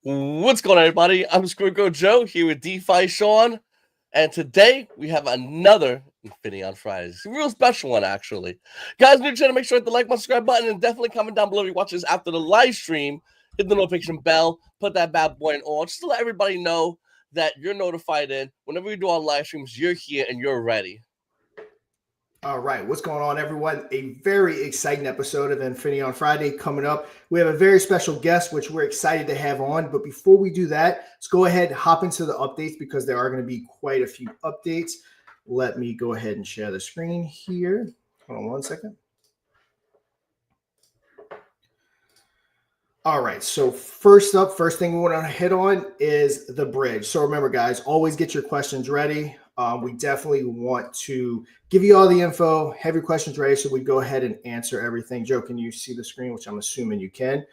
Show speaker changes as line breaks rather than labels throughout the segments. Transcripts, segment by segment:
What's going on, everybody? I'm Squidgrow Joe here with Defi Shaun, and today we have another Infinaeon Fridays. A real special one, actually. Guys, make sure to make sure to hit the like button, subscribe button, and definitely comment down below if you watch this after the live stream. Hit the notification bell, put that bad boy in on, just to let everybody know that you're notified in. Whenever we do our live streams, you're here and you're ready.
All right, what's going on, everyone? A very exciting episode of Infinaeon Friday coming up. We have a very special guest, which we're excited to have on. But before we do that, let's go ahead and hop into the updates because there are going to be quite a few updates. Let me go ahead and share the screen here. Hold on one second. All right, so first thing we want to hit on is the bridge. So remember, guys, always get your questions ready. We definitely want to give you all the info, have your questions ready, so we go ahead and answer everything. Joe, can you see the screen, which I'm assuming you can?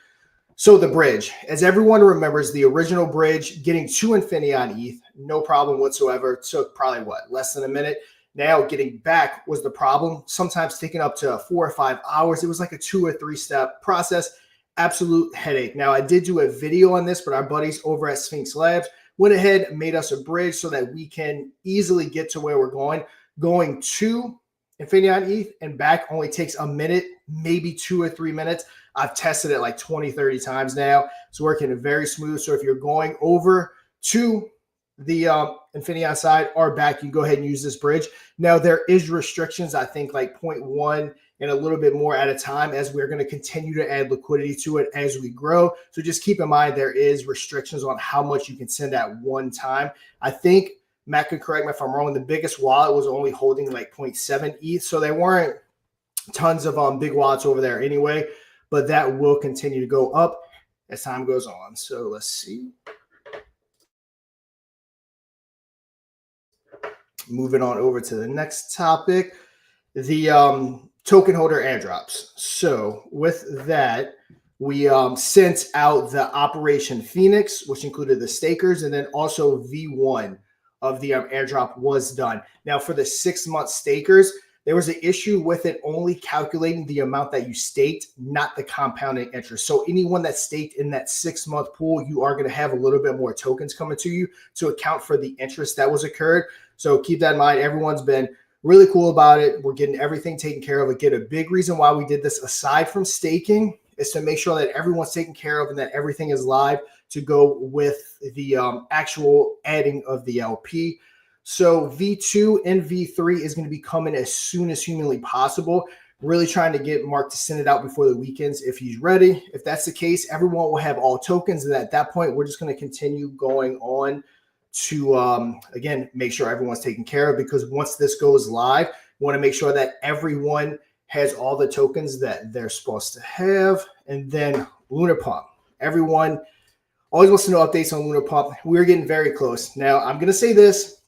So the bridge, as everyone remembers, the original bridge, getting to Infinaeon ETH, no problem whatsoever. It took probably, less than a minute. Now getting back was the problem, sometimes taking up to 4 or 5 hours. It was like a 2 or 3 step process. Absolute headache. Now, I did do a video on this, but our buddies over at Sphinx Labs went ahead and made us a bridge so that we can easily get to where we're going. Going to Infinion ETH and back only takes a minute, maybe 2 or 3 minutes. I've tested it like 20, 30 times now. It's working very smooth. So if you're going over to the Infinion side or back, you go ahead and use this bridge. Now, there is restrictions, I think like 0.1 and a little bit more at a time, as we're going to continue to add liquidity to it as we grow. So just keep in mind there is restrictions on how much you can send at one time. I think, Matt could correct me if I'm wrong, the biggest wallet was only holding like 0.7 ETH. So there weren't tons of big wallets over there anyway, but that will continue to go up as time goes on. So let's see. Moving on over to the next topic, the token holder airdrops. So with that, we sent out the Operation Phoenix, which included the stakers, and then also V1 of the airdrop was done. Now for the 6-month stakers, there was an issue with it only calculating the amount that you staked, not the compounding interest. So anyone that staked in that 6-month pool, you are going to have a little bit more tokens coming to you to account for the interest that was occurred. So keep that in mind. Everyone's been really cool about it. We're getting everything taken care of. Again, a big reason why we did this, aside from staking, is to make sure that everyone's taken care of and that everything is live to go with the actual adding of the LP. So V2 and V3 is going to be coming as soon as humanly possible. Really trying to get Mark to send it out before the weekends if he's ready. If that's the case, everyone will have all tokens. And at that point, we're just going to continue going on to, again, make sure everyone's taken care of, because once this goes live, we want to make sure that everyone has all the tokens that they're supposed to have. And then Lunar Pump. Everyone always wants to know updates on Lunar Pump. We're getting very close. Now, I'm going to say this,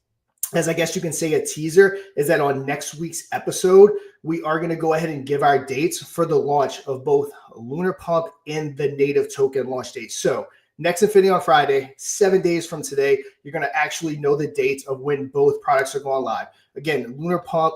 as I guess you can say a teaser, is that on next week's episode, we are going to go ahead and give our dates for the launch of both Lunar Pump and the native token launch date. So next Infinion on Friday, 7 days from today, you're going to actually know the dates of when both products are going live. Again, Lunar Pump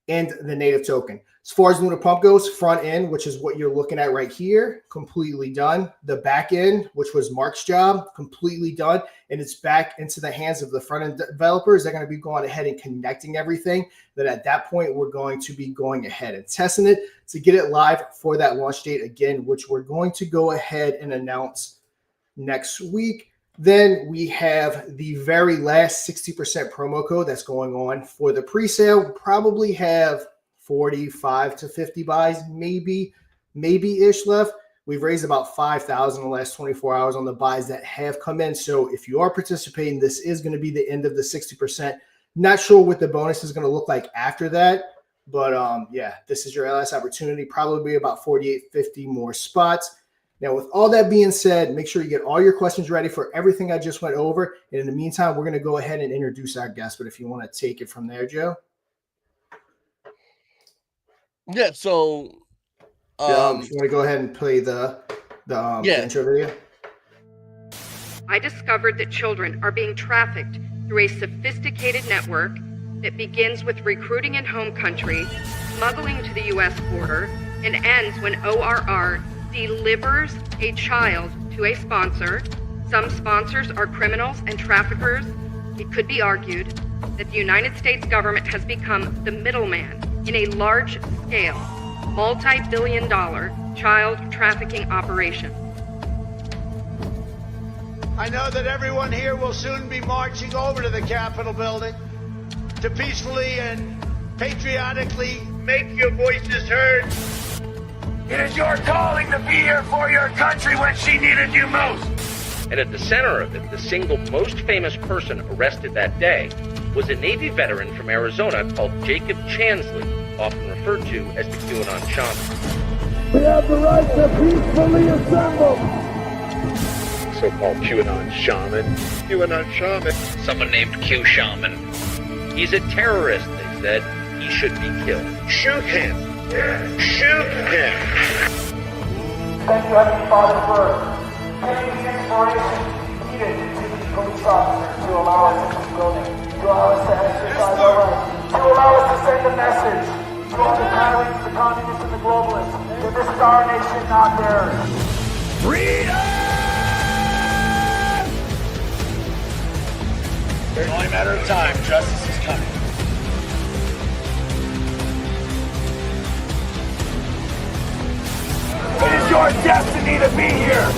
and the native token. As far as Lunar Pump goes, front end, which is what you're looking at right here, completely done. The back end, which was Mark's job, completely done. And it's back into the hands of the front end developers. They're going to be going ahead and connecting everything. Then at that point, we're going to be going ahead and testing it to get it live for that launch date again, which we're going to go ahead and announce next week. Then we have the very last 60% promo code that's going on for the pre-sale. We'll probably have 45 to 50 buys, maybe-ish left. We've raised about 5,000 in the last 24 hours on the buys that have come in. So if you are participating, this is going to be the end of the 60%. Not sure what the bonus is going to look like after that. But yeah, this is your last opportunity. Probably about 48, 50 more spots. Now, with all that being said, make sure you get all your questions ready for everything I just went over. And in the meantime, we're going to go ahead and introduce our guest. But if you want to take it from there, Joe.
Yeah, so
if you want to go ahead and play the intro video.
I discovered that children are being trafficked through a sophisticated network that begins with recruiting in home country, smuggling to the U.S. border, and ends when ORR delivers a child to a sponsor, Some sponsors are criminals and traffickers. It could be argued that the United States government has become the middleman in a large-scale, multi-billion-dollar child trafficking operation.
I know that everyone here will soon be marching over to the Capitol building to peacefully and patriotically make your voices heard.
It is your calling to be here for your country when she needed you most.
And at the center of it, the single most famous person arrested that day was a Navy veteran from Arizona called Jacob Chansley, often referred to as the QAnon Shaman.
We have the right to peacefully assemble.
So-called QAnon Shaman. QAnon Shaman. Someone named Q Shaman. He's a terrorist, they said. He should be killed. Shoot him. Shoot him.
Thank you, Heavenly Father, for giving the inspiration needed to these police officers to allow us to keep building, to allow us to exercise our rights, to allow us to send a message to all the tyrants, the communists, and the globalists that this is our nation, not theirs. Freedom!
It's only a matter of time. Justice is coming.
It is your destiny to be here.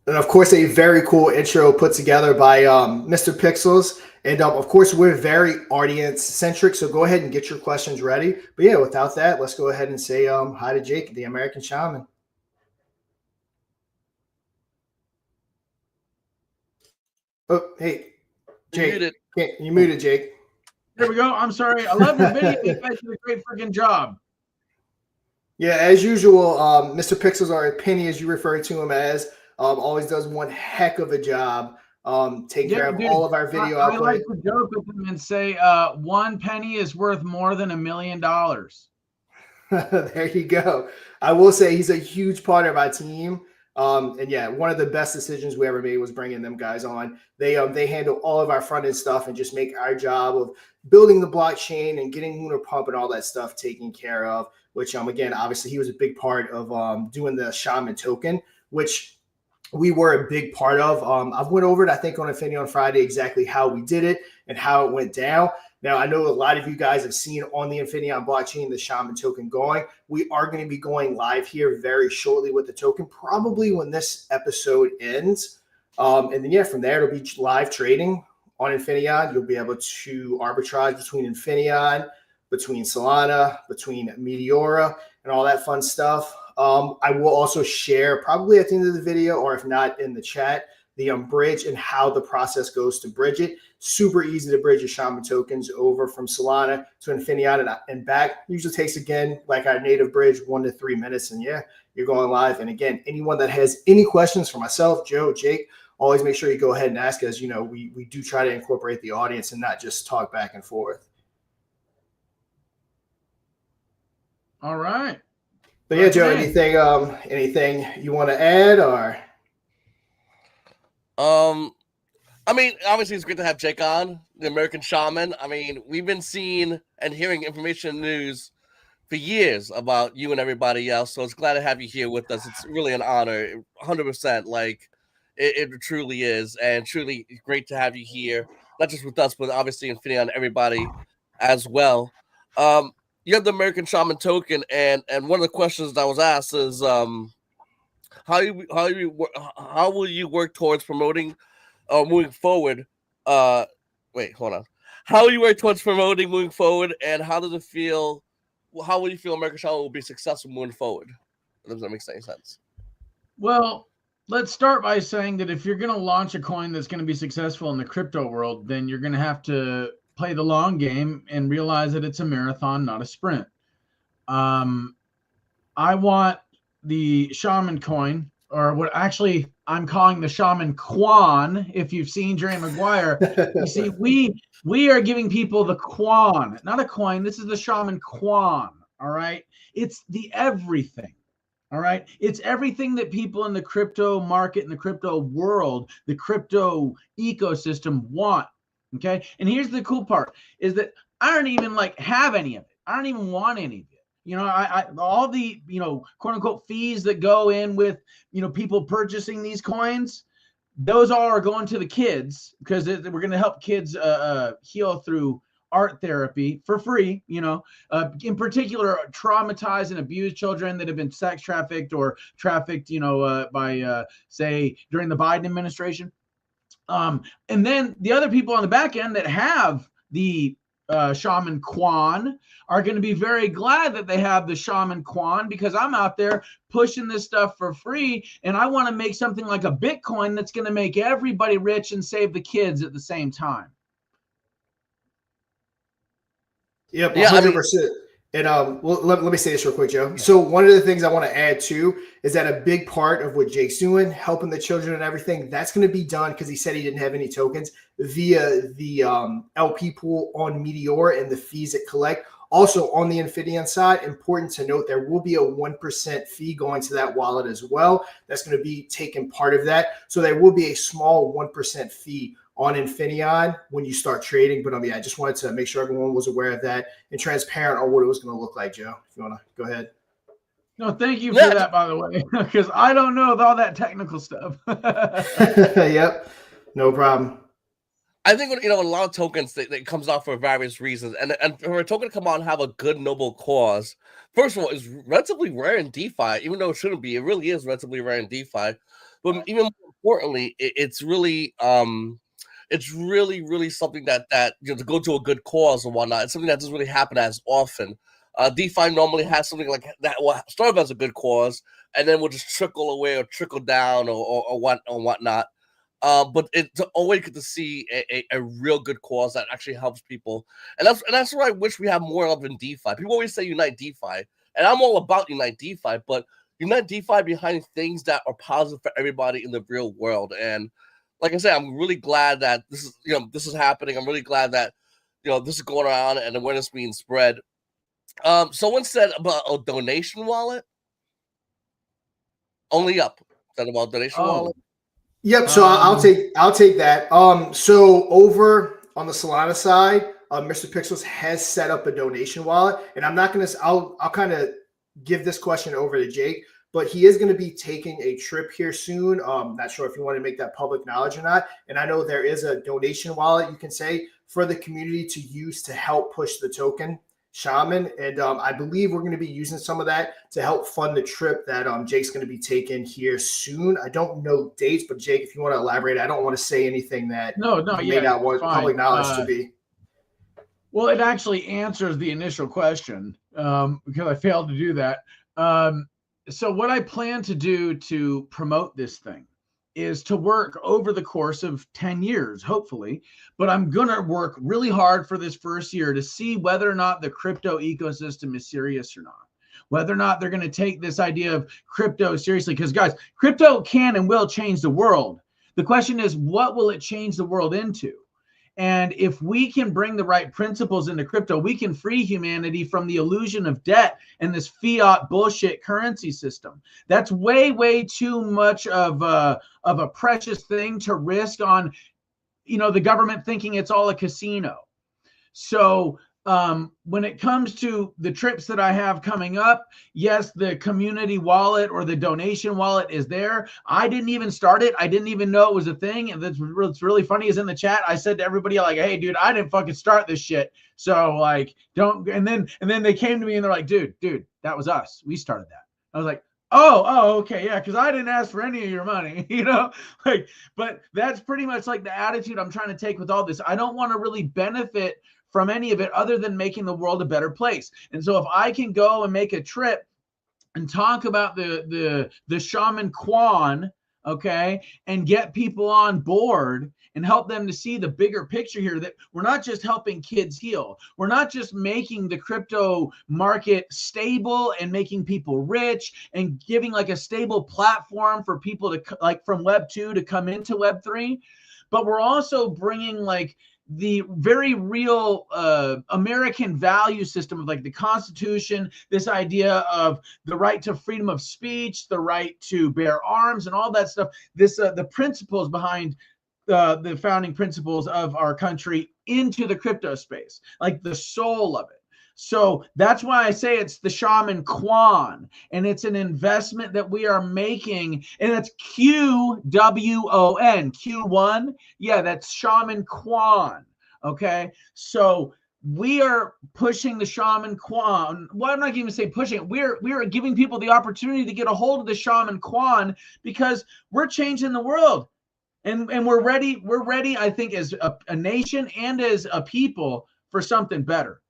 And of course, a very cool intro put together by Mr. Pixels. And of course, we're very audience centric. So go ahead and get your questions ready. But yeah, without that, let's go ahead and say hi to Jake, the American Shaman. Oh, hey, Jake. You muted, Jake.
There we go. I'm sorry. I love your video. You guys did a great freaking job.
Yeah, as usual, Mr. Pixels, or Penny, as you refer to him as, always does one heck of a job taking care of all of our video output.
I like to joke with him and say 1 penny is worth more than $1 million.
There you go. I will say he's a huge part of our team. And yeah, one of the best decisions we ever made was bringing them guys on. They handle all of our front end stuff and just make our job of building the blockchain and getting Lunar Pump and all that stuff taken care of. Which again, obviously, he was a big part of doing the Shaman token, which we were a big part of. I've went over it, I think, on Infinaeon Friday exactly how we did it and how it went down. Now, I know a lot of you guys have seen on the Infinaeon blockchain the Shaman token going. We are going to be going live here very shortly with the token, probably when this episode ends. And then, yeah, from there, it'll be live trading on Infinaeon. You'll be able to arbitrage between Infinaeon, between Solana, between Meteora, and all that fun stuff. I will also share probably at the end of the video, or if not in the chat, the bridge and how the process goes to bridge it. Super easy to bridge your Shaman tokens over from Solana to Infinaeon and back. Usually takes, again, like our native bridge, 1 to 3 minutes. And yeah, you're going live. And again, anyone that has any questions for myself, Joe, Jake, always make sure you go ahead and ask us. You know, we do try to incorporate the audience and not just talk back and forth.
All right.
But yeah, Joe, anything you want to add, or?
I mean, obviously it's great to have Jake on, the American Shaman. I mean, we've been seeing and hearing information and news for years about you and everybody else. So it's glad to have you here with us. It's really an honor, 100%. Like it truly is, and truly great to have you here, not just with us, but obviously Infinaeon and everybody as well. You have the American Shaman token, and one of the questions that was asked is, how will you work towards promoting, moving forward? Wait, hold on. How will you work towards promoting moving forward, and how does it feel? How will you feel American Shaman will be successful moving forward? Does that make any sense?
Well, let's start by saying that if you're going to launch a coin that's going to be successful in the crypto world, then you're going to have to play the long game and realize that it's a marathon, not a sprint. I want the Shaman coin, or what actually I'm calling the Shaman Quan. If you've seen Jerry Maguire, you see, we are giving people the Quan, not a coin. This is the Shaman Quan. All right. It's the everything. All right. It's everything that people in the crypto market, in the crypto world, the crypto ecosystem want Okay. And here's the cool part is that I don't even like have any of it. I don't even want any of it. You know, I all the, you know, quote unquote fees that go in with, you know, people purchasing these coins, those all are going to the kids because we're going to help kids heal through art therapy for free, you know, in particular, traumatized and abused children that have been sex trafficked or trafficked, you know, by, say, during the Biden administration. And then the other people on the back end that have the Shaman Quan are going to be very glad that they have the Shaman Quan because I'm out there pushing this stuff for free and I want to make something like a Bitcoin that's going to make everybody rich and save the kids at the same time.
Yep,
Yeah, I mean,
100%. And well, let me say this real quick, Joe. So one of the things I want to add too is that a big part of what Jake's doing, helping the children and everything, that's going to be done because he said he didn't have any tokens via the LP pool on Meteor and the fees it collect. Also on the Infinaeon side, important to note, there will be a 1% fee going to that wallet as well. That's going to be taking part of that. So there will be a small 1% fee on Infinaeon when you start trading. But yeah, I just wanted to make sure everyone was aware of that and transparent on what it was going to look like, Joe. If you want to go ahead.
No, thank you for that, by the way, because I don't know all that technical stuff.
Yep, no problem.
I think, you know, a lot of tokens that comes out for various reasons, and for a token to come out and have a good noble cause, first of all, is relatively rare in DeFi. Even though it shouldn't be, it really is relatively rare in DeFi. But even more importantly, it's really really something that you know, to go to a good cause and whatnot. It's something that doesn't really happen as often. DeFi normally has something like that will start off as a good cause, and then will just trickle away or trickle down or whatnot. But it's always good to see a real good cause that actually helps people, and that's what I wish we have more of in DeFi. People always say unite DeFi, and I'm all about unite DeFi, but unite DeFi behind things that are positive for everybody in the real world. And like I said, I'm really glad that this is happening. I'm really glad that this is going around and awareness being spread. Someone said about a donation wallet. Only up. Said about donation wallet.
Yep. So I'll take that. So over on the Solana side, Mr. Pixels has set up a donation wallet, and I'm not gonna. I'll kind of give this question over to Jake, but he is going to be taking a trip here soon. Not sure if you want to make that public knowledge or not. And I know there is a donation wallet you can say for the community to use to help push the token Shaman, and I believe we're going to be using some of that to help fund the trip that Jake's going to be taking here soon. I don't know dates, but Jake, if you want to elaborate, I don't want to say anything that you may not want public knowledge to be.
Well, it actually answers the initial question because I failed to do that. So what I plan to do to promote this thing is to work over the course of 10 years, hopefully, but I'm going to work really hard for this first year to see whether or not the crypto ecosystem is serious or not, whether or not they're going to take this idea of crypto seriously. Because guys, crypto can and will change the world. The question is, what will it change the world into? And if we can bring the right principles into crypto, we can free humanity from the illusion of debt and this fiat bullshit currency system. That's way, way too much of a precious thing to risk on, the government thinking it's all a casino. So when it comes to the trips that I have coming up, yes, the community wallet or the donation wallet is there. I didn't even start it. I didn't even know it was a thing. And what's really funny is in the chat, I said to everybody like, hey, dude, I didn't fucking start this shit. So like, don't. And then they came to me and they're like, dude, that was us. We started that. I was like, oh, okay, yeah, because I didn't ask for any of your money, but that's pretty much like the attitude I'm trying to take with all this. I don't want to really benefit from any of it other than making the world a better place. And so if I can go and make a trip and talk about the Shaman Quan, okay, and get people on board and help them to see the bigger picture here, that we're not just helping kids heal. We're not just making the crypto market stable and making people rich and giving like a stable platform for people to like from Web 2 to come into Web 3, but we're also bringing like the very real American value system of like the Constitution, this idea of the right to freedom of speech, the right to bear arms and all that stuff, this the principles behind the founding principles of our country into the crypto space, like the soul of it. So that's why I say it's the Shaman Quan, and it's an investment that we are making, and it's QWON, Q1. Yeah, that's Shaman Quan. Okay, so we are pushing the Shaman Quan. Well, I'm not even say pushing. We're giving people the opportunity to get a hold of the Shaman Quan because we're changing the world. And we're ready, I think, as a nation and as a people for something better.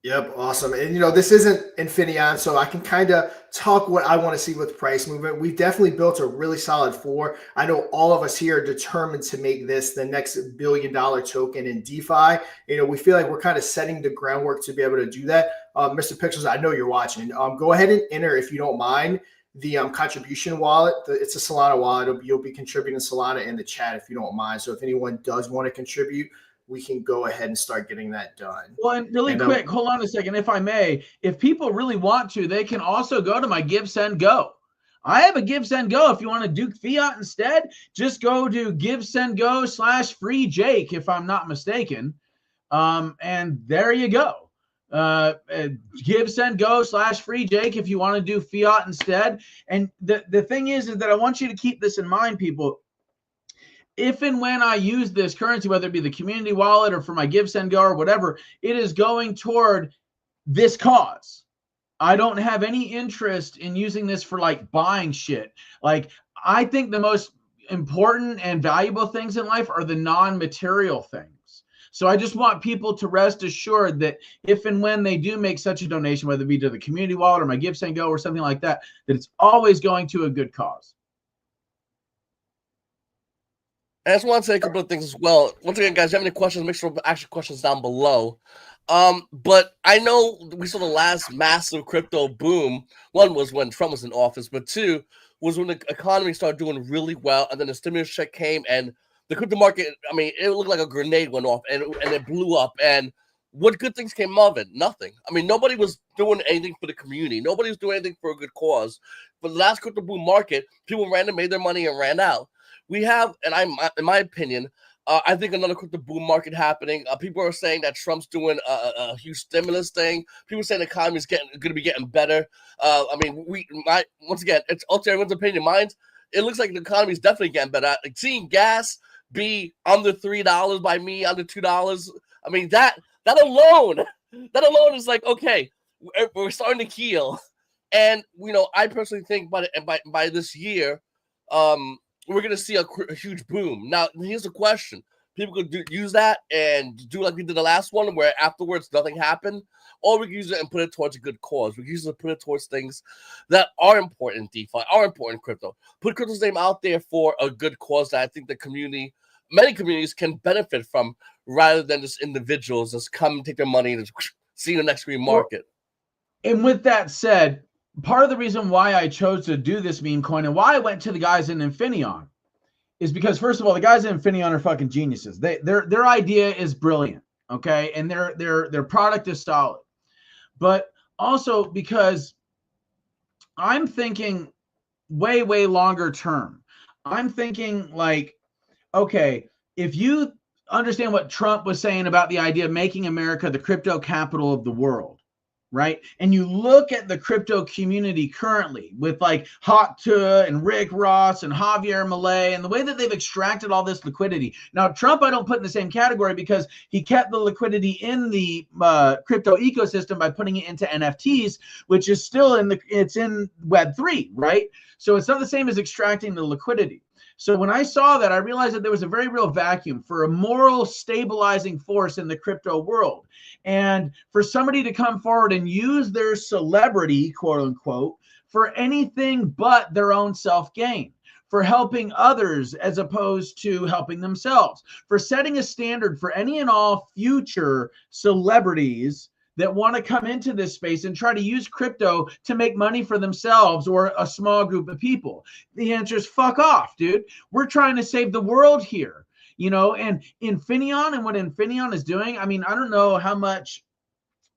Yep, awesome. And this isn't Infinion, so I can kind of talk what I want to see with price movement. We've definitely built a really solid floor. I know all of us here are determined to make this the next $1 billion token in DeFi. We feel like we're kind of setting the groundwork to be able to do that. Mr. Pixels, I know you're watching. Go ahead and enter, if you don't mind, the contribution wallet. It's a Solana wallet. You'll be contributing Solana in the chat if you don't mind. So if anyone does want to contribute, we can go ahead and start getting that done.
Well, and really quick, hold on a second, if I may. If people really want to, they can also go to my Give, Send, Go. I have a Give, Send, Go. If you want to do fiat instead, just go to Give, Send, Go /free Jake, if I'm not mistaken. And there you go. Give, Send, Go /free Jake if you want to do fiat instead. And the thing is that I want you to keep this in mind, people. If and when I use this currency, whether it be the community wallet or for my Give, Send, Go or whatever, it is going toward this cause. I don't have any interest in using this for like buying shit. Like, I think the most important and valuable things in life are the non-material things. So I just want people to rest assured that if and when they do make such a donation, whether it be to the community wallet or my Give, Send, Go or something like that, that it's always going to a good cause.
I just want to say a couple of things as well. Once again, guys, if you have any questions, make sure to ask your questions down below. But I know we saw the last massive crypto boom. One was when Trump was in office, but two was when the economy started doing really well, and then the stimulus check came, and the crypto market, I mean, it looked like a grenade went off, and it blew up. And what good things came of it? Nothing. I mean, nobody was doing anything for the community. Nobody was doing anything for a good cause. For the last crypto boom market, people ran and made their money and ran out. We have, and in my opinion, I think another crypto boom market happening. People are saying that Trump's doing a huge stimulus thing. People are saying the economy is going to be getting better. I mean, once again, it's up to everyone's opinion. Mine's, it looks like the economy is definitely getting better. Like seeing gas be under $3 by me, under $2. I mean, that alone is like, okay, we're starting to heal. And I personally think by this year, we're going to see a huge boom. Now, here's the question. People could use that and do like we did the last one, where afterwards nothing happened, or we can use it and put it towards a good cause. We can use it to put it towards things that are important in DeFi, are important in crypto. Put crypto's name out there for a good cause that I think the community, many communities can benefit from, rather than just individuals just come take their money and just see the next green market.
And with that said, part of the reason why I chose to do this meme coin and why I went to the guys in Infinion is because, first of all, the guys in Infinion are fucking geniuses. Their idea is brilliant, okay, and their product is solid. But also because I'm thinking way longer term. I'm thinking like, okay, if you understand what Trump was saying about the idea of making America the crypto capital of the world, right? And you look at the crypto community currently with like Hot Tua and Rick Ross and Javier Milei and the way that they've extracted all this liquidity. Now, Trump, I don't put in the same category because he kept the liquidity in the crypto ecosystem by putting it into NFTs, which is still it's in Web3, right? So it's not the same as extracting the liquidity. So when I saw that, I realized that there was a very real vacuum for a moral stabilizing force in the crypto world. And for somebody to come forward and use their celebrity, quote unquote, for anything but their own self-gain, for helping others as opposed to helping themselves, for setting a standard for any and all future celebrities that want to come into this space and try to use crypto to make money for themselves or a small group of people. The answer is fuck off, dude. We're trying to save the world here, and Infinion and what Infinion is doing. I mean, I don't know how much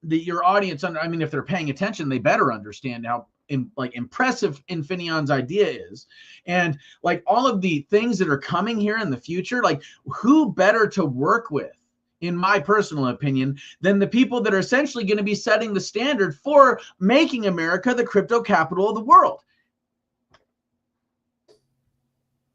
your audience, if they're paying attention, they better understand impressive Infiniion's idea is, and like all of the things that are coming here in the future, like who better to work with, in my personal opinion, than the people that are essentially going to be setting the standard for making America the crypto capital of the world.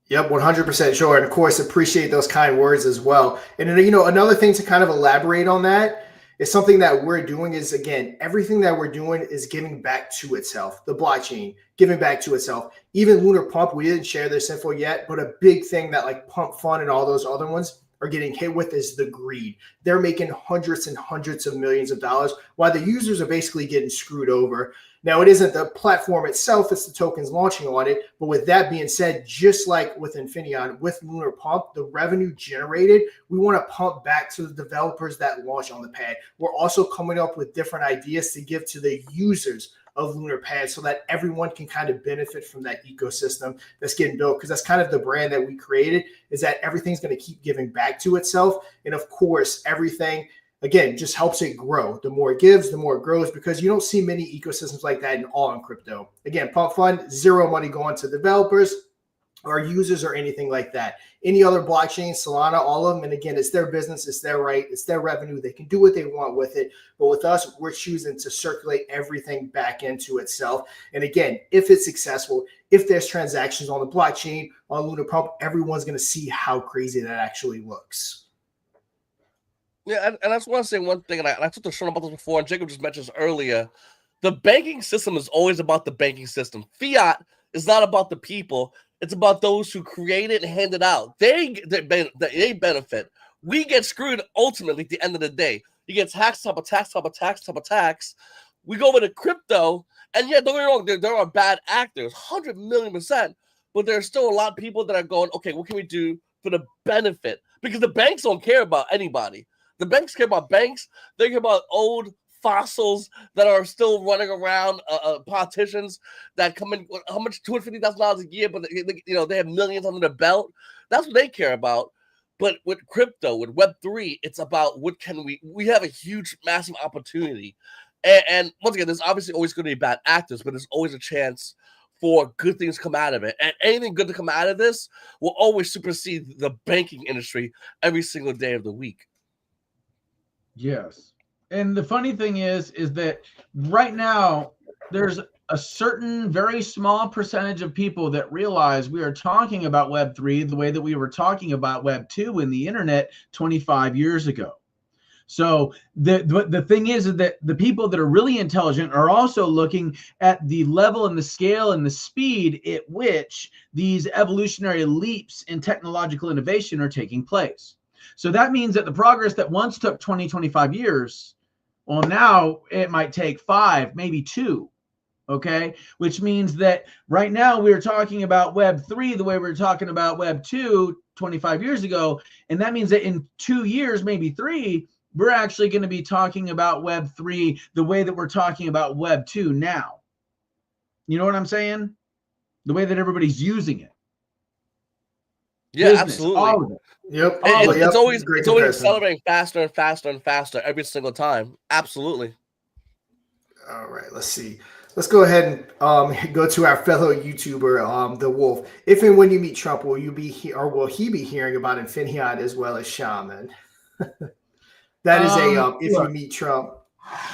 Yep, 100% sure. And of course, appreciate those kind words as well. And then, another thing to kind of elaborate on that is something that we're doing is, again, everything that we're doing is giving back to itself. The blockchain giving back to itself. Even Lunar Pump, we didn't share this info yet, but a big thing that like Pump Fund and all those other ones are getting hit with is the greed. They're making hundreds and hundreds of millions of dollars while the users are basically getting screwed over. Now, it isn't the platform itself, it's the tokens launching on it. But with that being said, just like with Infinaeon, with Lunar Pump, the revenue generated, we want to pump back to the developers that launch on the pad. We're also coming up with different ideas to give to the users of Lunar Pad so that everyone can kind of benefit from that ecosystem that's getting built, because that's kind of the brand that we created, is that everything's going to keep giving back to itself. And of course, everything, again, just helps it grow. The more it gives, the more it grows, because you don't see many ecosystems like that in all in crypto. Again, Pump Fund, zero money going to developers or users or anything like that. Any other blockchain, Solana, all of them. And again, it's their business, it's their right, it's their revenue. They can do what they want with it. But with us, we're choosing to circulate everything back into itself. And again, if it's successful, if there's transactions on the blockchain, on Lunar Pump, everyone's going to see how crazy that actually looks.
Yeah, and I just want to say one thing, and I talked to Shaun about this before, and Jacob just mentioned this earlier. The banking system is always about the banking system. Fiat is not about the people. It's about those who create it and hand it out. They benefit. We get screwed ultimately at the end of the day. You get tax. We go over to crypto, and yeah, don't get me wrong, there are bad actors, 100 million%, but there's still a lot of people that are going, okay, what can we do for the benefit? Because the banks don't care about anybody. The banks care about banks. They care about old fossils that are still running around, politicians that come in, how much, $250,000 a year, but they have millions under their belt. That's what they care about. But with crypto, with Web3, it's about what can we have a huge, massive opportunity. And once again, there's obviously always going to be bad actors, but there's always a chance for good things to come out of it. And anything good to come out of this will always supersede the banking industry every single day of the week.
Yes. And the funny thing is that right now there's a certain very small percentage of people that realize we are talking about Web3 the way that we were talking about Web2 in the internet 25 years ago. So the thing is that the people that are really intelligent are also looking at the level and the scale and the speed at which these evolutionary leaps in technological innovation are taking place. So that means that the progress that once took 20, 25 years, well, now it might take 5, maybe 2. Okay, which means that right now we're talking about Web3 the way we were talking about Web2 25 years ago. And that means that in 2 years, maybe 3, we're actually going to be talking about Web3 the way that we're talking about Web2 now. You know what I'm saying? The way that everybody's using it.
Yeah,
Business,
absolutely.
all of it.
Yep.
It's always
comparison.
accelerating faster and faster and faster every single time. Absolutely.
All right, let's see. Let's go ahead and go to our fellow YouTuber, The Wolf. If and when you meet Trump, will you be or will he be hearing about Infinieon as well as Shaman? That is if you meet Trump.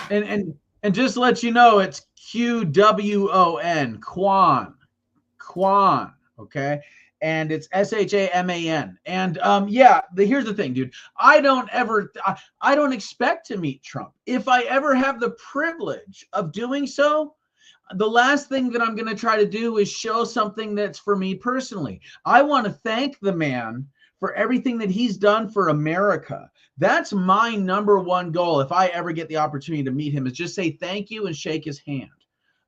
And just to let you know, it's QWON, Quan, okay? And it's SHAMAN. And here's the thing, dude. I don't expect to meet Trump. If I ever have the privilege of doing so, the last thing that I'm going to try to do is show something that's for me personally. I want to thank the man for everything that he's done for America. That's my number one goal. If I ever get the opportunity to meet him, is just say thank you and shake his hand.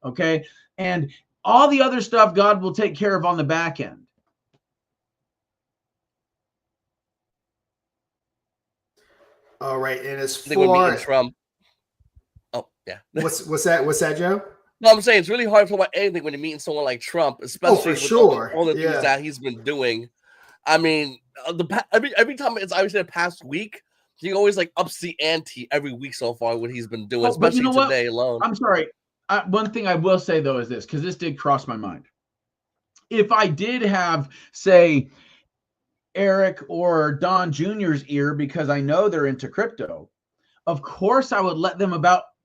Okay. And all the other stuff, God will take care of on the back end.
All right. And as
far Trump. Oh, yeah.
What's that, Joe?
No, I'm saying it's really hard to talk about anything when you're meeting someone like Trump, especially with all the things that he's been doing. I mean, every time I would say the past week, he always like ups the ante every week so far what he's been doing, especially today alone.
I'm sorry. one thing I will say though is this, because this did cross my mind. If I did have, say, Eric or Don Jr.'s ear, because I know they're into crypto, of course I would let them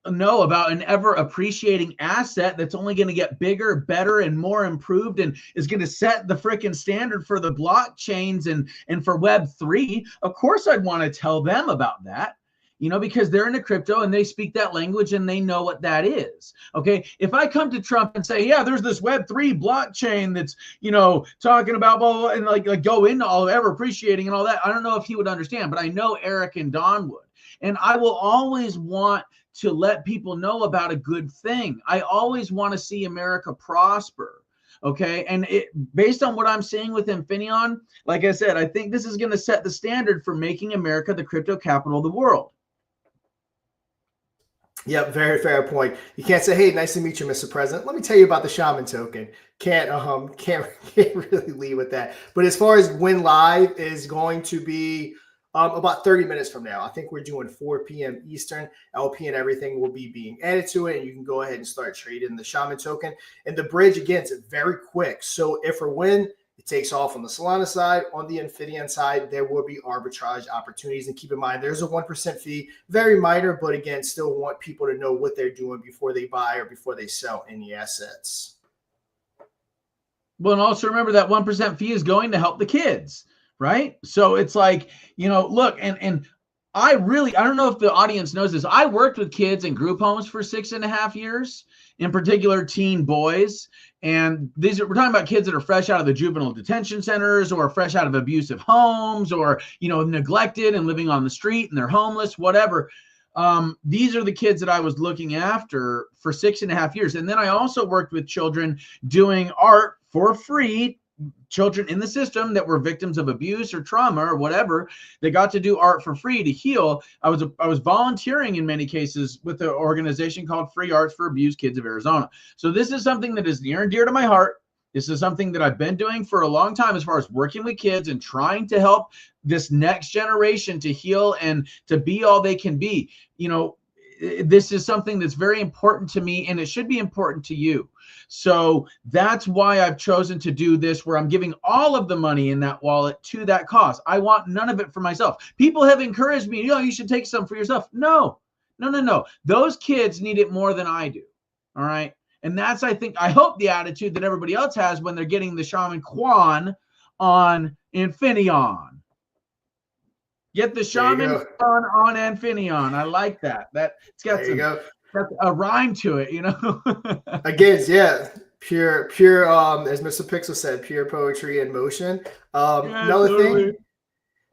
know about an ever appreciating asset that's only going to get bigger, better, and more improved, and is going to set the freaking standard for the blockchains and for Web3. Of course I'd want to tell them about that, because they're into crypto and they speak that language and they know what that is. Okay. If I come to Trump and say, yeah, there's this Web3 blockchain that's, talking about blah, blah, blah, and like go into all ever appreciating and all that, I don't know if he would understand, but I know Eric and Don would. And I will always want to let people know about a good thing. I always want to see America prosper. Okay. And based on what I'm seeing with Infinion, like I said, I think this is going to set the standard for making America the crypto capital of the world.
Yep, very fair point. You can't say, "Hey, nice to meet you, Mr. President. Let me tell you about the Shaman token." Can't really leave with that. But as far as when live is going to be about 30 minutes from now, I think we're doing 4 p.m. Eastern. LP and everything will be being added to it, and you can go ahead and start trading the Shaman token. And the bridge, again, is very quick. So if or when it takes off on the Solana side, on the Infinion side, there will be arbitrage opportunities. And keep in mind, there's a 1% fee, very minor, but again, still want people to know what they're doing before they buy or before they sell any assets.
Well, and also remember that 1% fee is going to help the kids, right? So it's like, look, and I don't know if the audience knows this. I worked with kids in group homes for 6.5 years, in particular teen boys. And we're talking about kids that are fresh out of the juvenile detention centers or fresh out of abusive homes or, neglected and living on the street and they're homeless, whatever. These are the kids that I was looking after for 6.5 years. And then I also worked with children doing art for free, children in the system that were victims of abuse or trauma or whatever. They got to do art for free to heal. I was volunteering in many cases with an organization called Free Arts for Abused Kids of Arizona. So this is something that is near and dear to my heart. This is something that I've been doing for a long time as far as working with kids and trying to help this next generation to heal and to be all they can be. This is something that's very important to me, and it should be important to you. So that's why I've chosen to do this, where I'm giving all of the money in that wallet to that cause. I want none of it for myself. People have encouraged me, you should take some for yourself. No. Those kids need it more than I do. All right. And that's, I hope the attitude that everybody else has when they're getting the Shaman Quan on Infinion. Get the Shaman on Infinion. I like that. It's got a rhyme to it,
Again, yeah, pure. As Mr. Pixel said, pure poetry in motion. Another thing,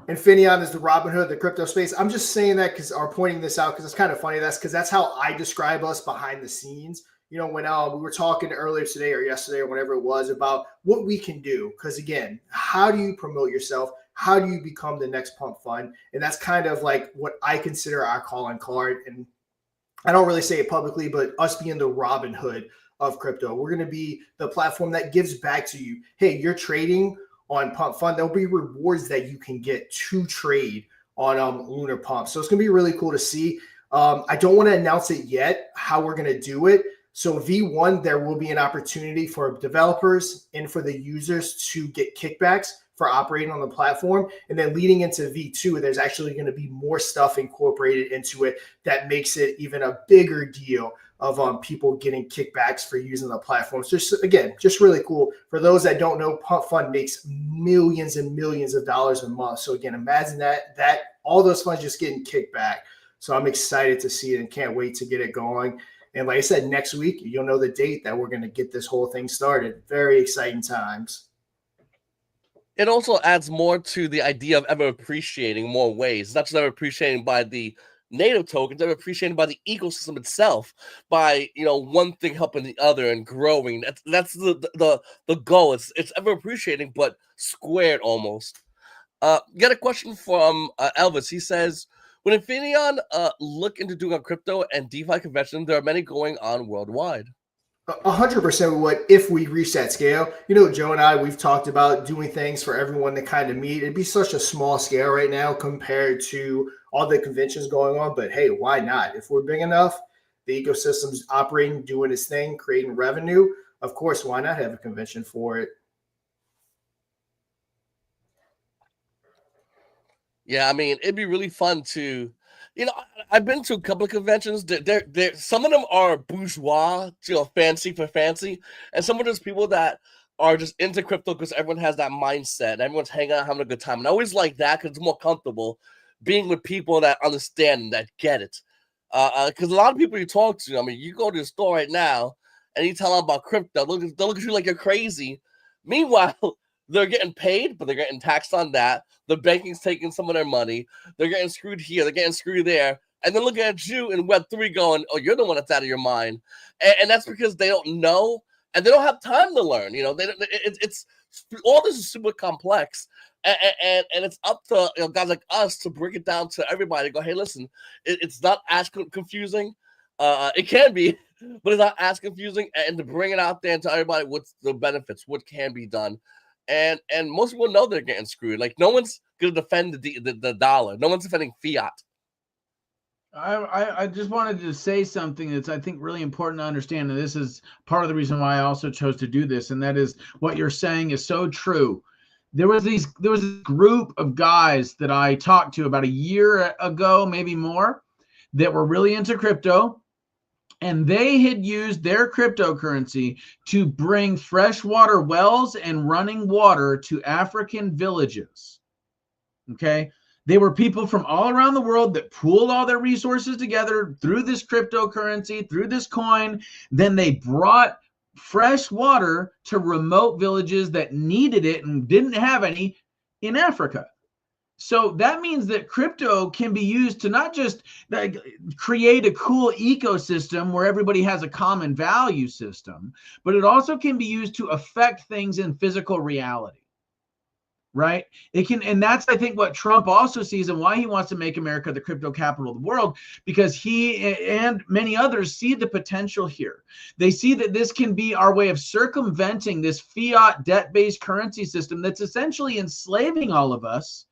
Infinion is the Robin Hood of the crypto space. I'm just saying that pointing this out because it's kind of funny. That's how I describe us behind the scenes. When we were talking earlier today or yesterday or whenever it was about what we can do. Because again, how do you promote yourself? How do you become the next pump fund? And that's kind of like what I consider our calling card. And I don't really say it publicly, but us being the Robin Hood of crypto, we're going to be the platform that gives back to you. Hey, you're trading on Pump Fund. There'll be rewards that you can get to trade on Lunar Pump. So it's going to be really cool to see. I don't want to announce it yet, how we're going to do it. So V1, there will be an opportunity for developers and for the users to get kickbacks for operating on the platform. And then leading into V2, there's actually going to be more stuff incorporated into it that makes it even a bigger deal of people getting kickbacks for using the platform. So just really cool. For those that don't know, Pump Fund makes millions and millions of dollars a month. So again, imagine that all those funds just getting kicked back. So I'm excited to see it and can't wait to get it going. And like I said, next week, you'll know the date that we're going to get this whole thing started. Very exciting times.
It also adds more to the idea of ever appreciating more ways, not just ever appreciating by the native tokens, ever appreciating by the ecosystem itself, by one thing helping the other and growing. That's the goal. It's ever appreciating, but squared almost. Got a question from Elvis. He says, when Infinion look into doing a crypto and DeFi convention, there are many going on worldwide.
100% would if we reach that scale. Joe and I, we've talked about doing things for everyone to kind of meet. It'd be such a small scale right now compared to all the conventions going on. But hey, why not? If we're big enough, The ecosystem's operating, doing its thing, creating revenue. Of course, why not have a convention for it?
Yeah, I mean, it'd be really fun to, I've been to a couple of conventions. Some of them are bourgeois, fancy for fancy, and some of those people that are just into crypto because everyone has that mindset. Everyone's hanging out, having a good time, and I always like that because it's more comfortable being with people that understand and that get it. Because a lot of people you talk to, I mean, you go to the store right now and you tell them about crypto, they'll look at you like you're crazy. Meanwhile, they're getting paid, but they're getting taxed on that. The banking's taking some of their money. They're getting screwed here. They're getting screwed there. And then looking at you in Web3 going, oh, you're the one that's out of your mind. And that's because they don't know and they don't have time to learn. It's all this is super complex. And it's up to guys like us to break it down to everybody. Go, hey, listen, it's not as confusing. It can be, but it's not as confusing. And to bring it out there and tell everybody what's the benefits, what can be done. And most people know they're getting screwed. Like, no one's going to defend the dollar. No one's defending fiat.
I just wanted to say something that's, I think, really important to understand. And this is part of the reason why I also chose to do this. And that is what you're saying is so true. There was a group of guys that I talked to about a year ago, maybe more, that were really into crypto. And they had used their cryptocurrency to bring freshwater wells and running water to African villages. Okay. They were people from all around the world that pooled all their resources together through this cryptocurrency, through this coin. Then they brought fresh water to remote villages that needed it and didn't have any in Africa. So that means that crypto can be used to not just create a cool ecosystem where everybody has a common value system, but it also can be used to affect things in physical reality. Right? It can, and that's, I think, what Trump also sees and why he wants to make America the crypto capital of the world, because he and many others see the potential here. They see that this can be our way of circumventing this fiat debt-based currency system that's essentially enslaving all of us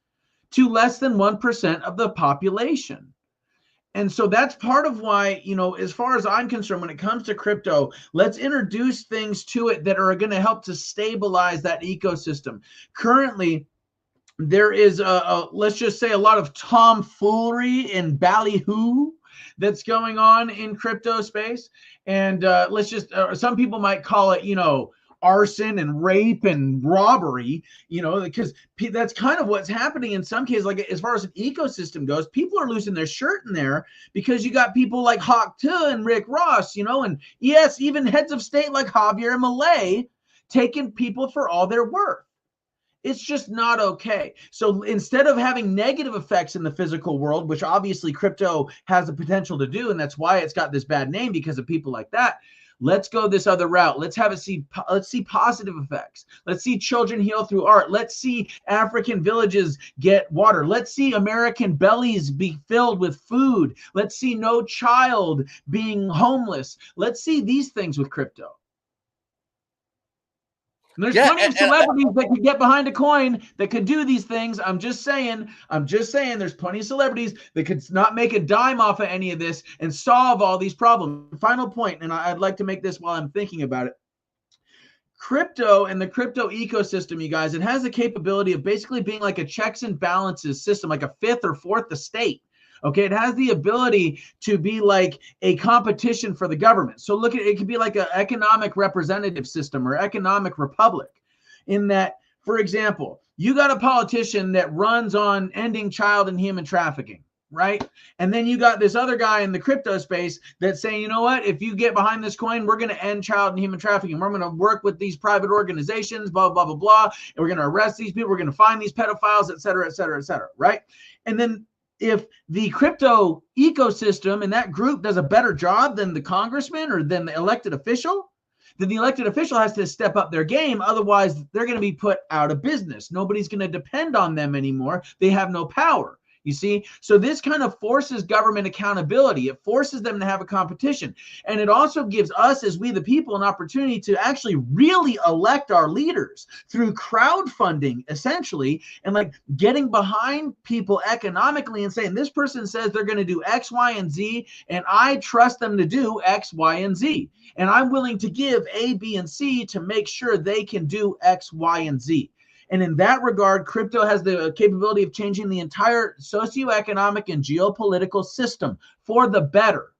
to less than 1% of the population. And so that's part of why, as far as I'm concerned, when it comes to crypto, let's introduce things to it that are going to help to stabilize that ecosystem. Currently, there is, let's just say, a lot of tomfoolery and ballyhoo that's going on in crypto space. And let's just, some people might call it, arson and rape and robbery, because that's kind of what's happening in some cases. Like, as far as an ecosystem goes, people are losing their shirt in there because you got people like Hawk Tuh and Rick Ross, and yes, even heads of state like Javier Milei taking people for all they're worth. It's just not okay. So instead of having negative effects in the physical world, which obviously crypto has the potential to do, and that's why it's got this bad name because of people like that, let's go this other route. Let's see positive effects. Let's see children heal through art. Let's see African villages get water. Let's see American bellies be filled with food. Let's see no child being homeless. Let's see these things with crypto. And there's plenty of celebrities that could get behind a coin that could do these things. I'm just saying there's plenty of celebrities that could not make a dime off of any of this and solve all these problems. Final point, and I'd like to make this while I'm thinking about it. Crypto and the crypto ecosystem, you guys, it has the capability of basically being like a checks and balances system, like a fifth or fourth estate. Okay, it has the ability to be like a competition for the government. So look at it, could be like an economic representative system or economic republic, in that, for example, you got a politician that runs on ending child and human trafficking, right? And then you got this other guy in the crypto space that's saying, you know what, if you get behind this coin, we're going to end child and human trafficking. We're going to work with these private organizations, blah, blah, blah, blah. And we're going to arrest these people. We're going to find these pedophiles, et cetera, et cetera, et cetera, right? And then if the crypto ecosystem and that group does a better job than the congressman or than the elected official, then the elected official has to step up their game. Otherwise, they're going to be put out of business. Nobody's going to depend on them anymore. They have no power. You see? So this kind of forces government accountability. It forces them to have a competition. And it also gives us, as we the people, an opportunity to actually really elect our leaders through crowdfunding, essentially, and like getting behind people economically and saying, this person says they're going to do X, Y, and Z, and I trust them to do X, Y, and Z. And I'm willing to give A, B, and C to make sure they can do X, Y, and Z. And in that regard, crypto has the capability of changing the entire socioeconomic and geopolitical system for the better.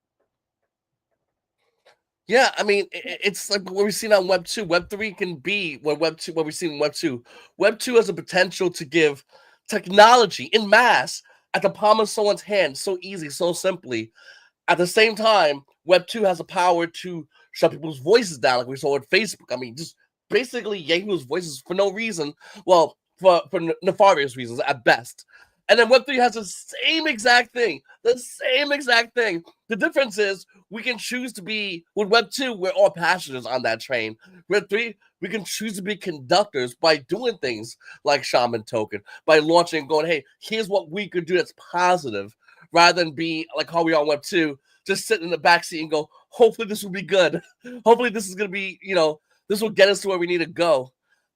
Yeah, I mean, it's like what we've seen on Web 2. Web 3 can be what we've seen in Web 2. Web 2 has a potential to give technology in mass at the palm of someone's hand, so easy, so simply. At the same time, Web 2 has the power to shut people's voices down, like we saw with Facebook. I mean, just basically yank people's voices for no reason. Well, for nefarious reasons at best. And then Web 3 has the same exact thing. The same exact thing. The difference is we can choose to be, with Web 2, we're all passengers on that train. Web 3, we can choose to be conductors by doing things like Shaman Token, by launching and going, hey, here's what we could do that's positive, rather than be like how we are on Web 2, just sit in the backseat and go, hopefully this will be good. Hopefully this is going to be, this will get us to where we need to go.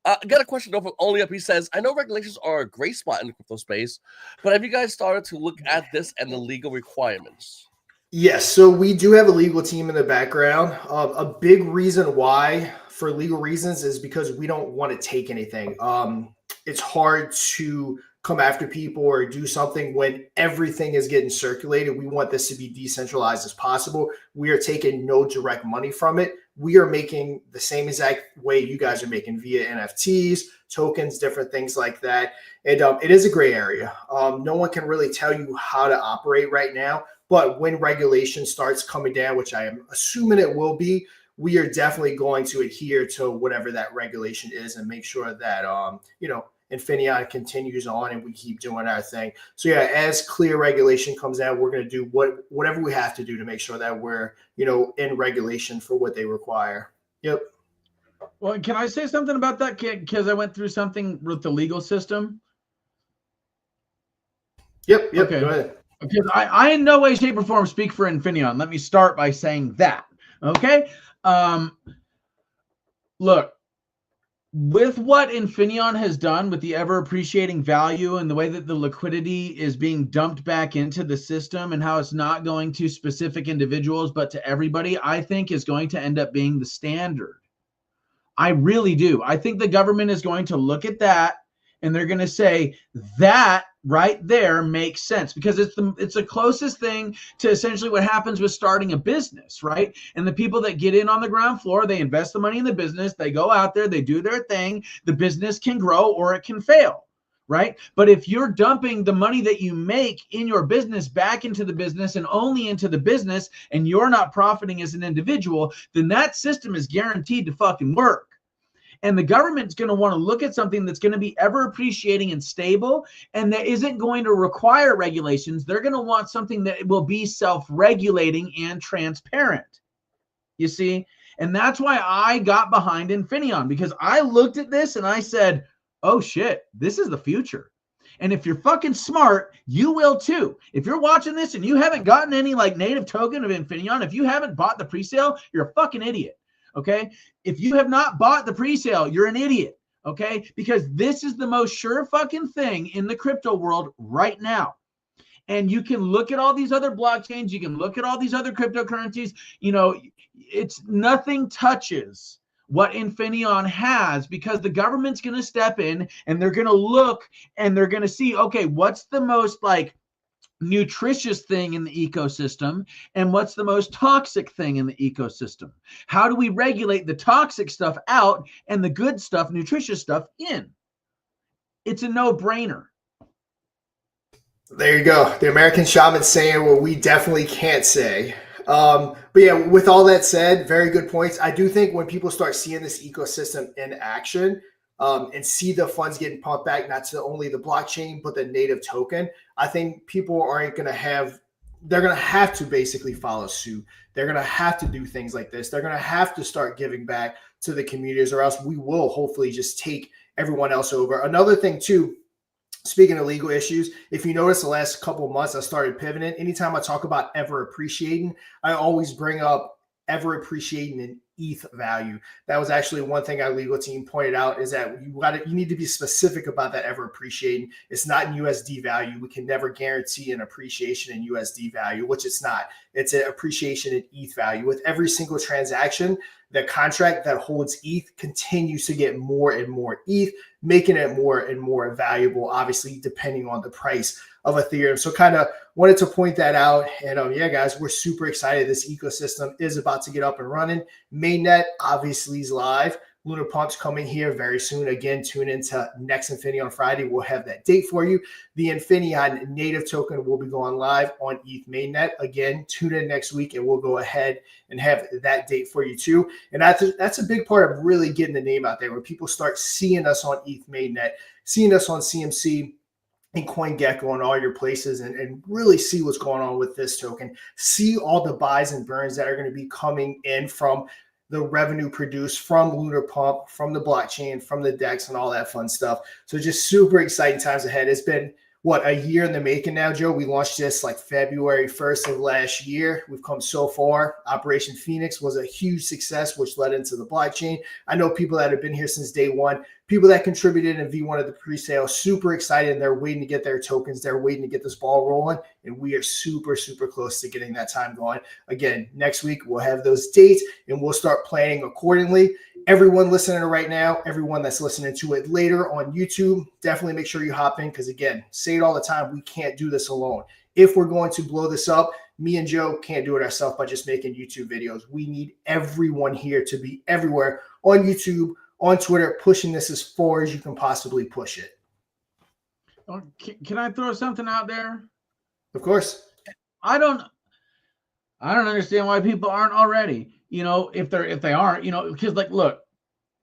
I got a question over Only Up. He says, I know regulations are a great spot in the crypto space, but have you guys started to look at this and the legal requirements?
Yes, so we do have a legal team in the background. A big reason why, for legal reasons, is because we don't want to take anything. It's hard to come after people or do something when everything is getting circulated. We want this to be decentralized as possible. We are taking no direct money from it. We are making the same exact way you guys are making via NFTs, tokens, different things like that. And it is a gray area. No one can really tell you how to operate right now. But when regulation starts coming down, which I am assuming it will be, we are definitely going to adhere to whatever that regulation is and make sure that, Infinaeon continues on and we keep doing our thing. So yeah, as clear regulation comes out, we're going to do whatever we have to do to make sure that we're, in regulation for what they require. Yep.
Well, can I say something about that, because I went through something with the legal system?
Yep.
Okay.
Go ahead.
Because I in no way, shape, or form speak for Infinaeon. Let me start by saying that. Okay. Look, with what Infinaeon has done with the ever appreciating value and the way that the liquidity is being dumped back into the system and how it's not going to specific individuals but to everybody, I think is going to end up being the standard. I really do. I think the government is going to look at that and they're going to say that right there makes sense, because it's the closest thing to essentially what happens with starting a business, right? And the people that get in on the ground floor, they invest the money in the business, they go out there, they do their thing, the business can grow or it can fail, right? But if you're dumping the money that you make in your business back into the business and only into the business, and you're not profiting as an individual, then that system is guaranteed to fucking work. And the government's going to want to look at something that's going to be ever appreciating and stable, and that isn't going to require regulations. They're going to want something that will be self-regulating and transparent. You see? And that's why I got behind Infinaeon, because I looked at this and I said, oh shit, this is the future. And if you're fucking smart, you will too. If you're watching this and you haven't gotten any like native token of Infinaeon, if you haven't bought the presale, you're a fucking idiot. Okay. If you have not bought the presale, you're an idiot. Okay. Because this is the most sure fucking thing in the crypto world right now. And you can look at all these other blockchains. You can look at all these other cryptocurrencies. It's nothing touches what Infinaeon has, because the government's going to step in and they're going to look and they're going to see, okay, what's the most like nutritious thing in the ecosystem and what's the most toxic thing in the ecosystem? How do we regulate the toxic stuff out and the good stuff, nutritious stuff in? It's a no-brainer.
There you go. The American Shaman saying what we definitely can't say. But yeah, with all that said, very good points. I do think when people start seeing this ecosystem in action, and see the funds getting pumped back, not to only the blockchain, but the native token, I think people aren't going to they're going to have to basically follow suit. They're going to have to do things like this. They're going to have to start giving back to the communities, or else we will hopefully just take everyone else over. Another thing too, Speaking of legal issues, if you notice the last couple of months, I started pivoting. Anytime I talk about ever appreciating, I always bring up ever appreciating in ETH value. That was actually one thing our legal team pointed out, is that you need to be specific about that ever appreciating. It's not in USD value. We can never guarantee an appreciation in USD value, which it's not. It's an appreciation in ETH value. With every single transaction, the contract that holds ETH continues to get more and more ETH, making it more and more valuable, obviously, depending on the price of Ethereum. So kind of wanted to point that out. And yeah, guys, we're super excited. This ecosystem is about to get up and running. Mainnet obviously is live. Lunar Pump's coming here very soon. Again, tune into next Infinion on Friday. We'll have that date for you. The Infinion native token will be going live on ETH mainnet. Again, tune in next week and we'll go ahead and have that date for you too. And that's a big part of really getting the name out there, when people start seeing us on ETH mainnet, seeing us on CMC and CoinGecko and all your places, and really see what's going on with this token. See all the buys and burns that are going to be coming in from the revenue produced from Lunar Pump, from the blockchain, from the DEX, and all that fun stuff. So just super exciting times ahead. It's been, what, a year in the making now, Joe? We launched this like February 1st of last year. We've come so far. Operation Phoenix was a huge success, which led into the blockchain. I know people that have been here since day one, people that contributed in V1 of the pre-sale, super excited. They're waiting to get their tokens. They're waiting to get this ball rolling. And we are super, super close to getting that time going. Again, next week, we'll have those dates and we'll start planning accordingly. Everyone listening right now, everyone that's listening to it later on YouTube, definitely make sure you hop in, because again, say it all the time, we can't do this alone. If we're going to blow this up, me and Joe can't do it ourselves by just making YouTube videos. We need everyone here to be everywhere on YouTube, on Twitter, pushing this as far as you can possibly push it.
Can I throw something out there?
Of course.
I don't understand why people aren't already. If they aren't, because like, look,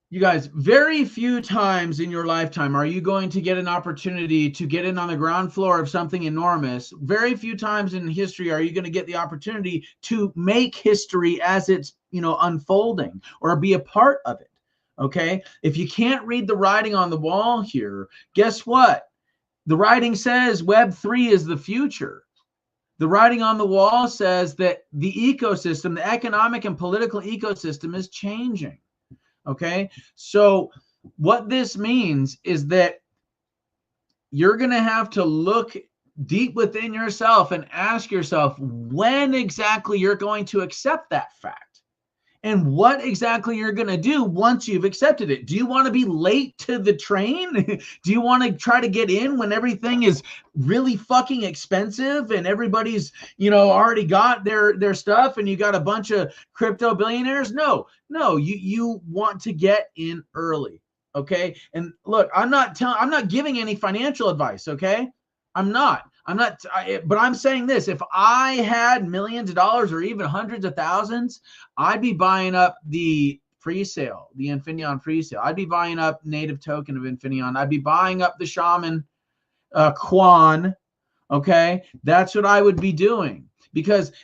you guys, very few times in your lifetime are you going to get an opportunity to get in on the ground floor of something enormous. Very few times in history are you going to get the opportunity to make history as it's, unfolding, or be a part of it. Okay. If you can't read the writing on the wall here, guess what? The writing says Web3 is the future. The writing on the wall says that the ecosystem, the economic and political ecosystem, is changing. Okay. So what this means is that you're going to have to look deep within yourself and ask yourself when exactly you're going to accept that fact. And what exactly you're going to do once you've accepted it. Do you want to be late to the train? Do you want to try to get in when everything is really fucking expensive and everybody's, already got their stuff and you got a bunch of crypto billionaires? No, you want to get in early. Okay. And look, I'm not giving any financial advice. Okay. But I'm saying this: if I had millions of dollars or even hundreds of thousands, I'd be buying up the pre-sale, the Infinion pre-sale. I'd be buying up native token of Infinion. I'd be buying up the Shaman Quan. Okay. That's what I would be doing,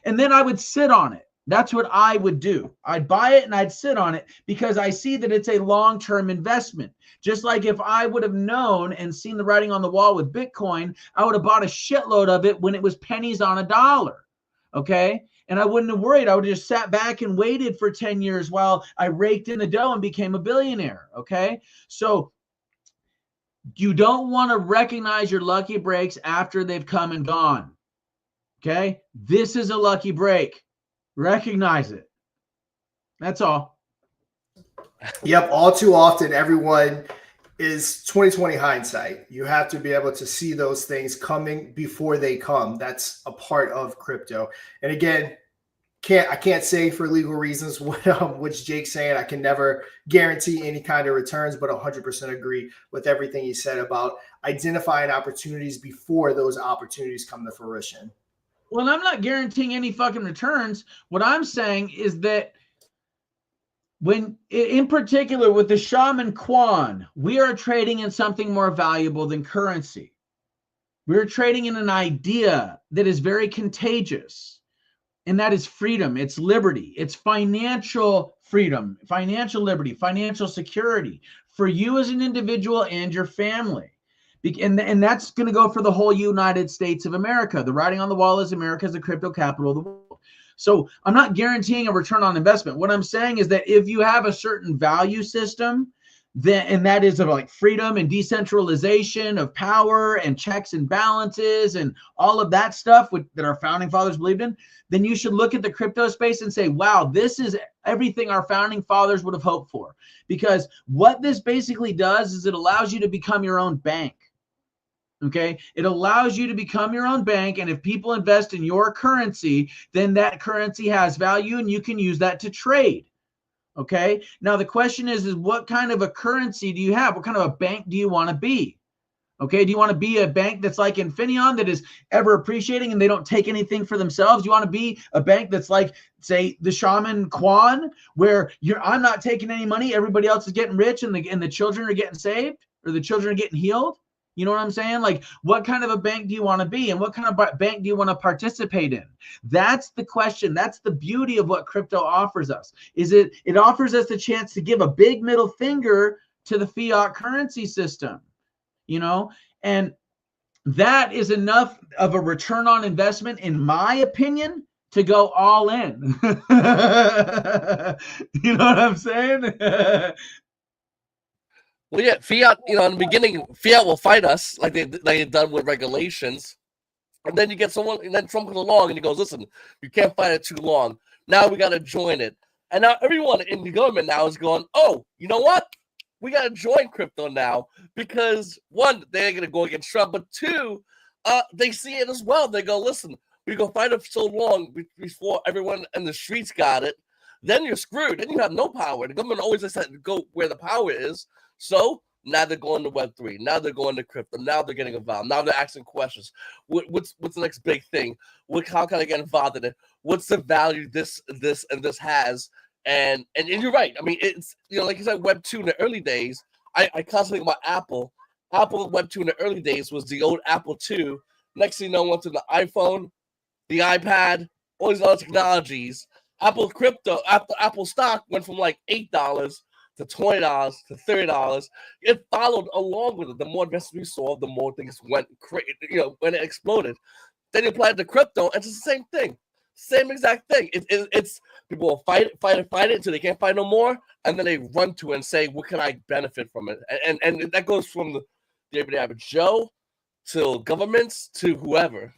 and then I would sit on it. That's what I would do. I'd buy it and I'd sit on it because I see that it's a long-term investment. Just like if I would have known and seen the writing on the wall with Bitcoin, I would have bought a shitload of it when it was pennies on a dollar. Okay. And I wouldn't have worried. I would have just sat back and waited for 10 years while I raked in the dough and became a billionaire. Okay. So you don't want to recognize your lucky breaks after they've come and gone. Okay. This is a lucky break. Recognize it. That's all.
Yep. All too often, everyone is 2020 hindsight. You have to be able to see those things coming before they come. That's a part of crypto. And again, I can't say for legal reasons which Jake's saying. I can never guarantee any kind of returns, but 100% agree with everything he said about identifying opportunities before those opportunities come to fruition.
Well, I'm not guaranteeing any fucking returns. What I'm saying is that when, in particular with the Shaman Quan, we are trading in something more valuable than currency. We're trading in an idea that is very contagious, and that is freedom. It's liberty. It's financial freedom, financial liberty, financial security for you as an individual and your family. And that's going to go for the whole United States of America. The writing on the wall is America is the crypto capital of the world. So I'm not guaranteeing a return on investment. What I'm saying is that if you have a certain value system, and that is of like freedom and decentralization of power and checks and balances and all of that stuff that our founding fathers believed in, then you should look at the crypto space and say, wow, this is everything our founding fathers would have hoped for. Because what this basically does is it allows you to become your own bank. Okay, it allows you to become your own bank, and if people invest in your currency, then that currency has value and you can use that to trade. Okay, now the question is what kind of a currency do you have? What kind of a bank do you want to be? Okay, do you want to be a bank that's like Infinaeon that is ever appreciating and they don't take anything for themselves? Do you want to be a bank that's like, say, the Shaman Quan, where I'm not taking any money, everybody else is getting rich and the children are getting saved, or the children are getting healed? You know what I'm saying? Like, what kind of a bank do you want to be, and what kind of bank do you want to participate in? That's the question. That's the beauty of what crypto offers us. It offers us the chance to give a big middle finger to the fiat currency system, you know, and that is enough of a return on investment, in my opinion, to go all in. You know what I'm saying?
Well, yeah, fiat. In the beginning, fiat will fight us like they done with regulations, and then you get someone, and then Trump comes along and he goes, "Listen, you can't fight it too long. Now we got to join it." And now everyone in the government now is going, "Oh, you know what? We got to join crypto now because one, they're going to go against Trump, but two, they see it as well. They go, listen, we go fight it for so long before everyone in the streets got it. Then you're screwed. Then you have no power. The government always said to go where the power is. So now they're going to Web3. Now they're going to crypto. Now they're getting involved. Now they're asking questions. What's the next big thing? How can I get involved in it? What's the value this has? And you're right. I mean, it's, like you said, Web 2 in the early days. I constantly think about Apple. Apple Web 2 in the early days was the old Apple II. Next thing you know, went to the iPhone, the iPad, all these other technologies. Apple stock went from like $8 to $20 to $30. It followed along with it. The more investors we saw, the more things went crazy. When it exploded. Then you applied to crypto, and it's the same thing. Same exact thing. It's people will fight it until they can't fight no more, and then they run to it and say, "What can I benefit from it?" And that goes from the everyday average Joe to governments to whoever.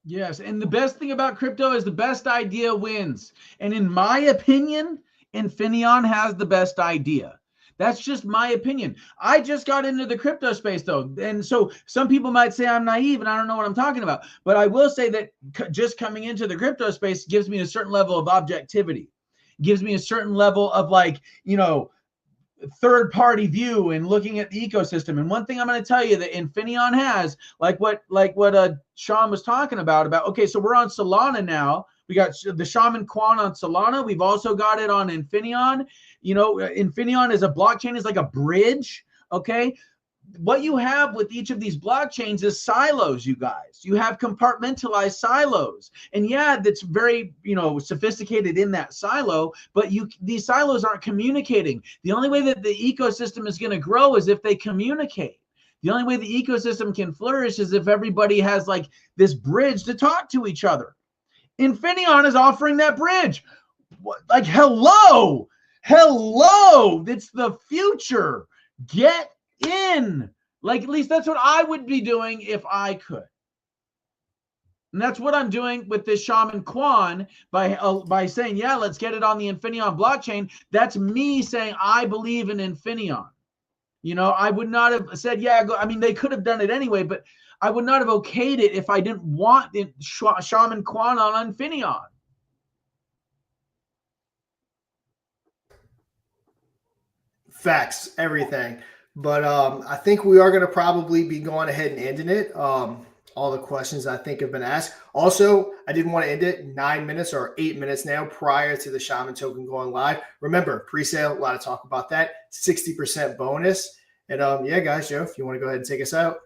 Yes, and the best thing about crypto is the best idea wins. And in my opinion, Infinion has the best idea. That's just my opinion. I just got into the crypto space, though. And so some people might say I'm naive and I don't know what I'm talking about. But I will say that just coming into the crypto space gives me a certain level of objectivity, gives me a certain level of third-party view and looking at the ecosystem. And one thing I'm going to tell you that Infinion has, like what Shaun was talking about, okay, so we're on Solana now. We got the Shaman Quan on Solana. We've also got it on Infinion. Infinion is a blockchain, is like a bridge. Okay. What you have with each of these blockchains is silos, you guys. You have compartmentalized silos. And yeah, that's very, sophisticated in that silo, but these silos aren't communicating. The only way that the ecosystem is going to grow is if they communicate. The only way the ecosystem can flourish is if everybody has like this bridge to talk to each other. Infinion is offering that bridge. Like, hello, it's the future. Get in. Like, at least that's what I would be doing if I could. And that's what I'm doing with this Shaman Quan by saying, yeah, let's get it on the Infinion blockchain. That's me saying I believe in Infinion. I would not have said, yeah, go. I mean, they could have done it anyway, but I would not have okayed it if I didn't want the Shaman Quan on Infinion.
Facts, everything. But I think we are going to probably be going ahead and ending it. All the questions I think have been asked. Also, I didn't want to end it 9 minutes or 8 minutes now prior to the Shaman token going live. Remember, pre-sale, a lot of talk about that. 60% bonus. And yeah, guys, Joe, if you want to go ahead and take us out.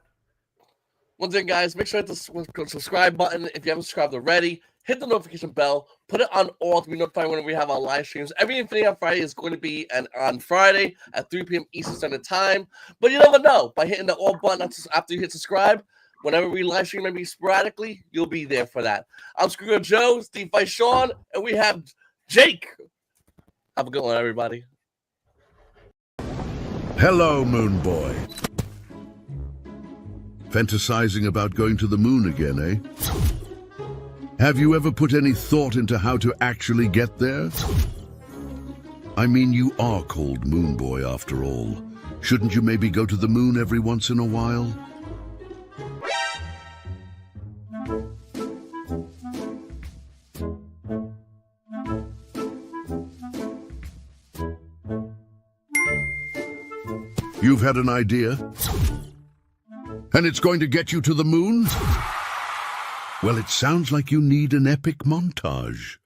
Once again, guys, make sure to hit the subscribe button if you haven't subscribed already. hit the notification bell, put it on all to be notified when we have our live streams. Every Infinaeon Friday is going to be on Friday at 3 p.m. Eastern Standard Time. But you never know. By hitting the all button after you hit subscribe, whenever we live stream maybe sporadically, you'll be there for that. I'm Squidgrow Joe, Defi Shaun, and we have Jake. Have a good one, everybody.
Hello, Moon Boy. Fantasizing about going to the moon again, eh? Have you ever put any thought into how to actually get there? I mean, you are called Moon Boy after all. Shouldn't you maybe go to the moon every once in a while? You've had an idea? And it's going to get you to the moon? Well, it sounds like you need an epic montage.